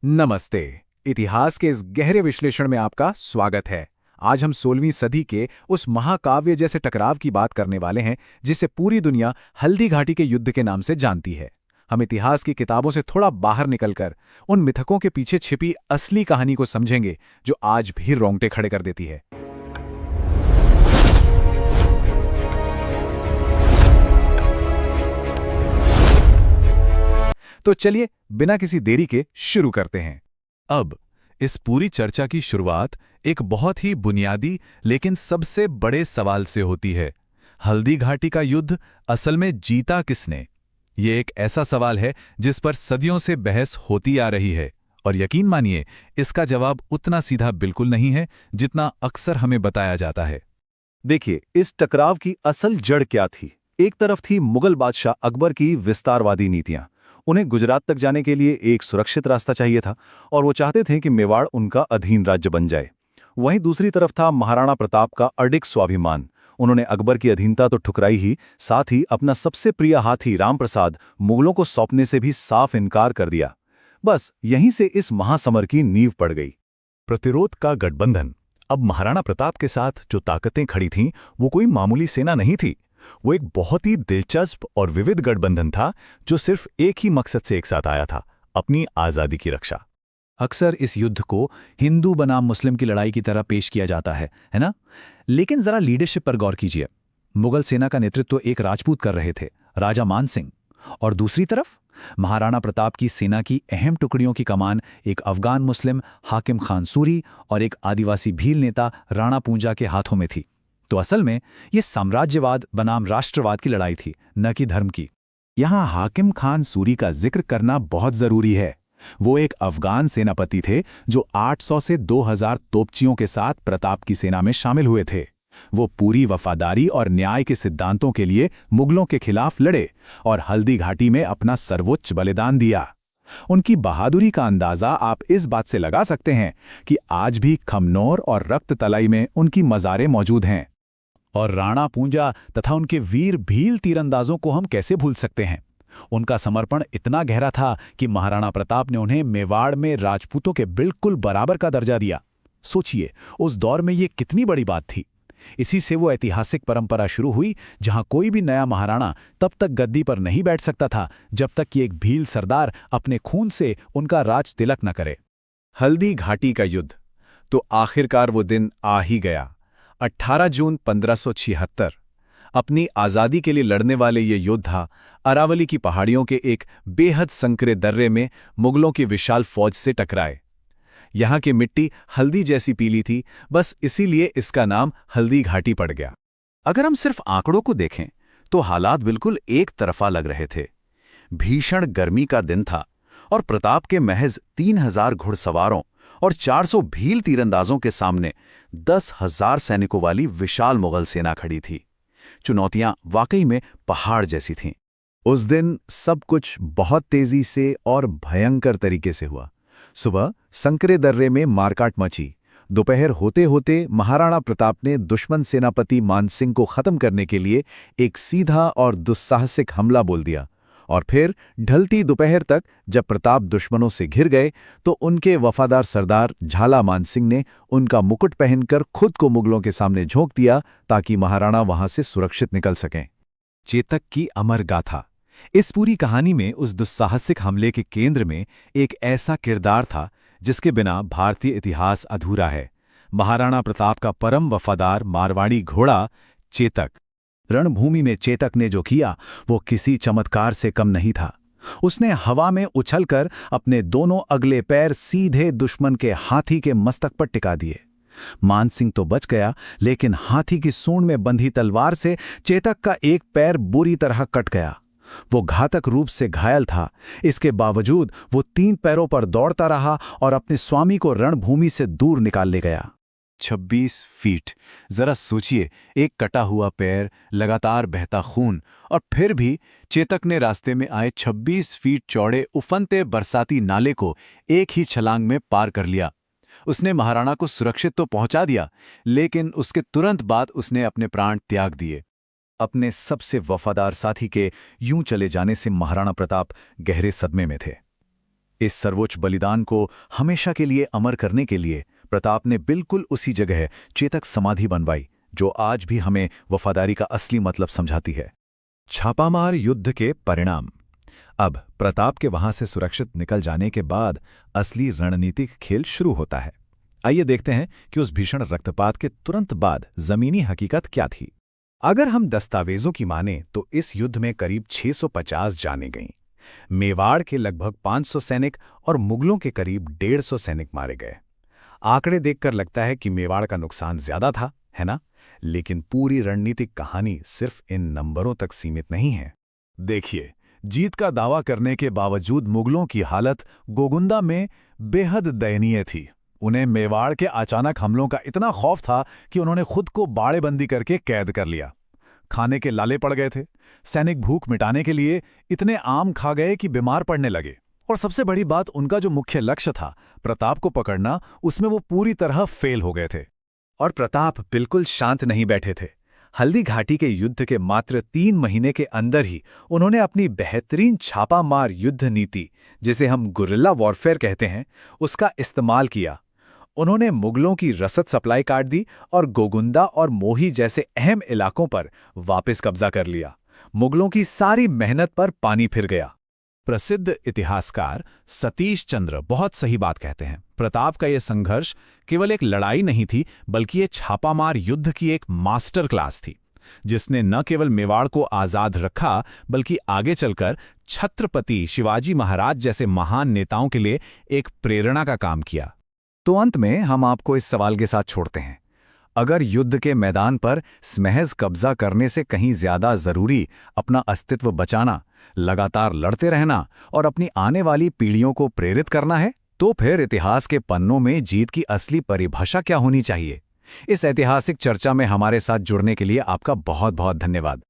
नमस्ते। इतिहास के इस गहरे विश्लेषण में आपका स्वागत है। आज हम 16वीं सदी के उस महाकाव्य जैसे टकराव की बात करने वाले हैं जिसे पूरी दुनिया हल्दी घाटी के युद्ध के नाम से जानती है। हम इतिहास की किताबों से थोड़ा बाहर निकलकर उन मिथकों के पीछे छिपी असली कहानी को समझेंगे जो आज भी रोंगटे खड़े कर देती है। तो चलिए बिना किसी देरी के शुरू करते हैं। अब इस पूरी चर्चा की शुरुआत एक बहुत ही बुनियादी लेकिन सबसे बड़े सवाल से होती है। हल्दी घाटी का युद्ध असल में जीता किसने? ये एक ऐसा सवाल है जिस पर सदियों से बहस होती आ रही है, और यकीन मानिए इसका जवाब उतना सीधा बिल्कुल नहीं है जितना अक्सर हमें बताया जाता है। देखिए, इस टकराव की असल जड़ क्या थी? एक तरफ थी मुगल बादशाह अकबर की विस्तारवादी नीतियां। उन्हें गुजरात तक जाने के लिए एक सुरक्षित रास्ता चाहिए था और वो चाहते थे कि मेवाड़ उनका अधीन राज्य बन जाए। वहीं दूसरी तरफ था महाराणा प्रताप का अडिग स्वाभिमान। उन्होंने अकबर की अधीनता तो ठुकराई ही, साथ ही अपना सबसे प्रिय हाथी रामप्रसाद मुगलों को सौंपने से भी साफ इनकार कर दिया। बस यहीं से इस महासमर की नींव पड़ गई। प्रतिरोध का गठबंधन। अब महाराणा प्रताप के साथ जो ताकतें खड़ी थीं वो कोई मामूली सेना नहीं थी। वो एक बहुत ही दिलचस्प और विविध गठबंधन था जो सिर्फ एक ही मकसद से एक साथ आया था, अपनी आज़ादी की रक्षा। अक्सर इस युद्ध को हिंदू बनाम मुस्लिम की लड़ाई की तरह पेश किया जाता है ना? लेकिन जरा लीडरशिप पर गौर कीजिए। मुगल सेना का नेतृत्व एक राजपूत कर रहे थे, राजा मान सिंह, और दूसरी तरफ महाराणा प्रताप की सेना की अहम टुकड़ियों की कमान एक अफगान मुस्लिम हाकिम खान सूरी और एक आदिवासी भील नेता राणा पूंजा के हाथों में थी। तो असल में ये साम्राज्यवाद बनाम राष्ट्रवाद की लड़ाई थी, न कि धर्म की। यहाँ हाकिम खान सूरी का जिक्र करना बहुत जरूरी है। वो एक अफगान सेनापति थे जो 800 से 2000 तोपचियों के साथ प्रताप की सेना में शामिल हुए थे। वो पूरी वफादारी और न्याय के सिद्धांतों के लिए मुगलों के खिलाफ लड़े और हल्दी घाटी में अपना सर्वोच्च बलिदान दिया। उनकी बहादुरी का अंदाजा आप इस बात से लगा सकते हैं कि आज भी खमनोर और रक्त तलाई में उनकी मज़ारें मौजूद हैं। और राणा पूंजा तथा उनके वीर भील तीरंदाजों को हम कैसे भूल सकते हैं? उनका समर्पण इतना गहरा था कि महाराणा प्रताप ने उन्हें मेवाड़ में राजपूतों के बिल्कुल बराबर का दर्जा दिया। सोचिए, उस दौर में ये कितनी बड़ी बात थी। इसी से वो ऐतिहासिक परंपरा शुरू हुई जहां कोई भी नया महाराणा तब तक गद्दी पर नहीं बैठ सकता था जब तक कि एक भील सरदार अपने खून से उनका राज तिलक न करे। हल्दी घाटी का युद्ध। तो आखिरकार वो दिन आ ही गया। 18 जून 1576। अपनी आज़ादी के लिए लड़ने वाले ये योद्धा अरावली की पहाड़ियों के एक बेहद संकरे दर्रे में मुगलों की विशाल फौज से टकराए। यहाँ की मिट्टी हल्दी जैसी पीली थी, बस इसीलिए इसका नाम हल्दी घाटी पड़ गया। अगर हम सिर्फ आंकड़ों को देखें तो हालात बिल्कुल एक तरफा लग रहे थे। भीषण गर्मी का दिन था और प्रताप के महज 3000 घुड़सवारों और 400 भील तीरंदाजों के सामने 10,000 सैनिकों वाली विशाल मुगल सेना खड़ी थी। चुनौतियां वाकई में पहाड़ जैसी थीं। उस दिन सब कुछ बहुत तेजी से और भयंकर तरीके से हुआ। सुबह संकरे दर्रे में मारकाट मची। दोपहर होते होते महाराणा प्रताप ने दुश्मन सेनापति मानसिंह को खत्म करने के लिए एक सीधा और दुस्साहसिक हमला बोल दिया। और फिर ढलती दोपहर तक जब प्रताप दुश्मनों से घिर गए तो उनके वफादार सरदार झाला मानसिंह ने उनका मुकुट पहनकर खुद को मुगलों के सामने झोंक दिया ताकि महाराणा वहां से सुरक्षित निकल सकें। चेतक की अमर गाथा। इस पूरी कहानी में उस दुस्साहसिक हमले के केंद्र में एक ऐसा किरदार था जिसके बिना भारतीय इतिहास अधूरा है। महाराणा प्रताप का परम वफादार मारवाड़ी घोड़ा चेतक। रणभूमि में चेतक ने जो किया वो किसी चमत्कार से कम नहीं था। उसने हवा में उछलकर अपने दोनों अगले पैर सीधे दुश्मन के हाथी के मस्तक पर टिका दिए। मानसिंह तो बच गया, लेकिन हाथी की सूंड में बंधी तलवार से चेतक का एक पैर बुरी तरह कट गया। वो घातक रूप से घायल था। इसके बावजूद वो 3 पैरों पर दौड़ता रहा और अपने स्वामी को रणभूमि से दूर निकाल ले गया। 26 फीट। जरा सोचिए, एक कटा हुआ पैर, लगातार बहता खून, और फिर भी चेतक ने रास्ते में आए 26 फीट चौड़े उफनते बरसाती नाले को एक ही छलांग में पार कर लिया। उसने महाराणा को सुरक्षित तो पहुंचा दिया, लेकिन उसके तुरंत बाद उसने अपने प्राण त्याग दिए। अपने सबसे वफादार साथी के यूं चले जाने से महाराणा प्रताप गहरे सदमे में थे। इस सर्वोच्च बलिदान को हमेशा के लिए अमर करने के लिए प्रताप ने बिल्कुल उसी जगह चेतक समाधि बनवाई जो आज भी हमें वफादारी का असली मतलब समझाती है। छापामार युद्ध के परिणाम। अब प्रताप के वहां से सुरक्षित निकल जाने के बाद असली रणनीतिक खेल शुरू होता है। आइए देखते हैं कि उस भीषण रक्तपात के तुरंत बाद जमीनी हकीकत क्या थी। अगर हम दस्तावेजों की माने तो इस युद्ध में करीब 650 जानें गईं। मेवाड़ के लगभग 500 सैनिक और मुगलों के करीब 150 सैनिक मारे गए। आंकड़े देखकर लगता है कि मेवाड़ का नुकसान ज्यादा था, है ना? लेकिन पूरी रणनीतिक कहानी सिर्फ इन नंबरों तक सीमित नहीं है। देखिए, जीत का दावा करने के बावजूद मुगलों की हालत गोगुंदा में बेहद दयनीय थी। उन्हें मेवाड़ के अचानक हमलों का इतना खौफ था कि उन्होंने खुद को बाड़ेबंदी करके कैद कर लिया। खाने के लाले पड़ गए थे। सैनिक भूख मिटाने के लिए इतने आम खा गए कि बीमार पड़ने लगे। और सबसे बड़ी बात, उनका जो मुख्य लक्ष्य था प्रताप को पकड़ना, उसमें वो पूरी तरह फेल हो गए थे। और प्रताप बिल्कुल शांत नहीं बैठे थे। हल्दी घाटी के युद्ध के मात्र 3 महीने के अंदर ही उन्होंने अपनी बेहतरीन छापामार युद्ध नीति, जिसे हम गुरिल्ला वॉरफेयर कहते हैं, उसका इस्तेमाल किया। उन्होंने मुगलों की रसद सप्लाई काट दी और गोगुंदा और मोही जैसे अहम इलाकों पर वापस कब्जा कर लिया। मुगलों की सारी मेहनत पर पानी फिर गया। प्रसिद्ध इतिहासकार सतीश चंद्र बहुत सही बात कहते हैं। प्रताप का यह संघर्ष केवल एक लड़ाई नहीं थी, बल्कि ये छापामार युद्ध की एक मास्टर क्लास थी, जिसने न केवल मेवाड़ को आजाद रखा, बल्कि आगे चलकर छत्रपति शिवाजी महाराज जैसे महान नेताओं के लिए एक प्रेरणा का काम किया। तो अंत में हम आपको इस सवाल के साथ छोड़ते हैं। अगर युद्ध के मैदान पर महज कब्जा करने से कहीं ज्यादा जरूरी अपना अस्तित्व बचाना, लगातार लड़ते रहना और अपनी आने वाली पीढ़ियों को प्रेरित करना है, तो फिर इतिहास के पन्नों में जीत की असली परिभाषा क्या होनी चाहिए? इस ऐतिहासिक चर्चा में हमारे साथ जुड़ने के लिए आपका बहुत बहुत धन्यवाद।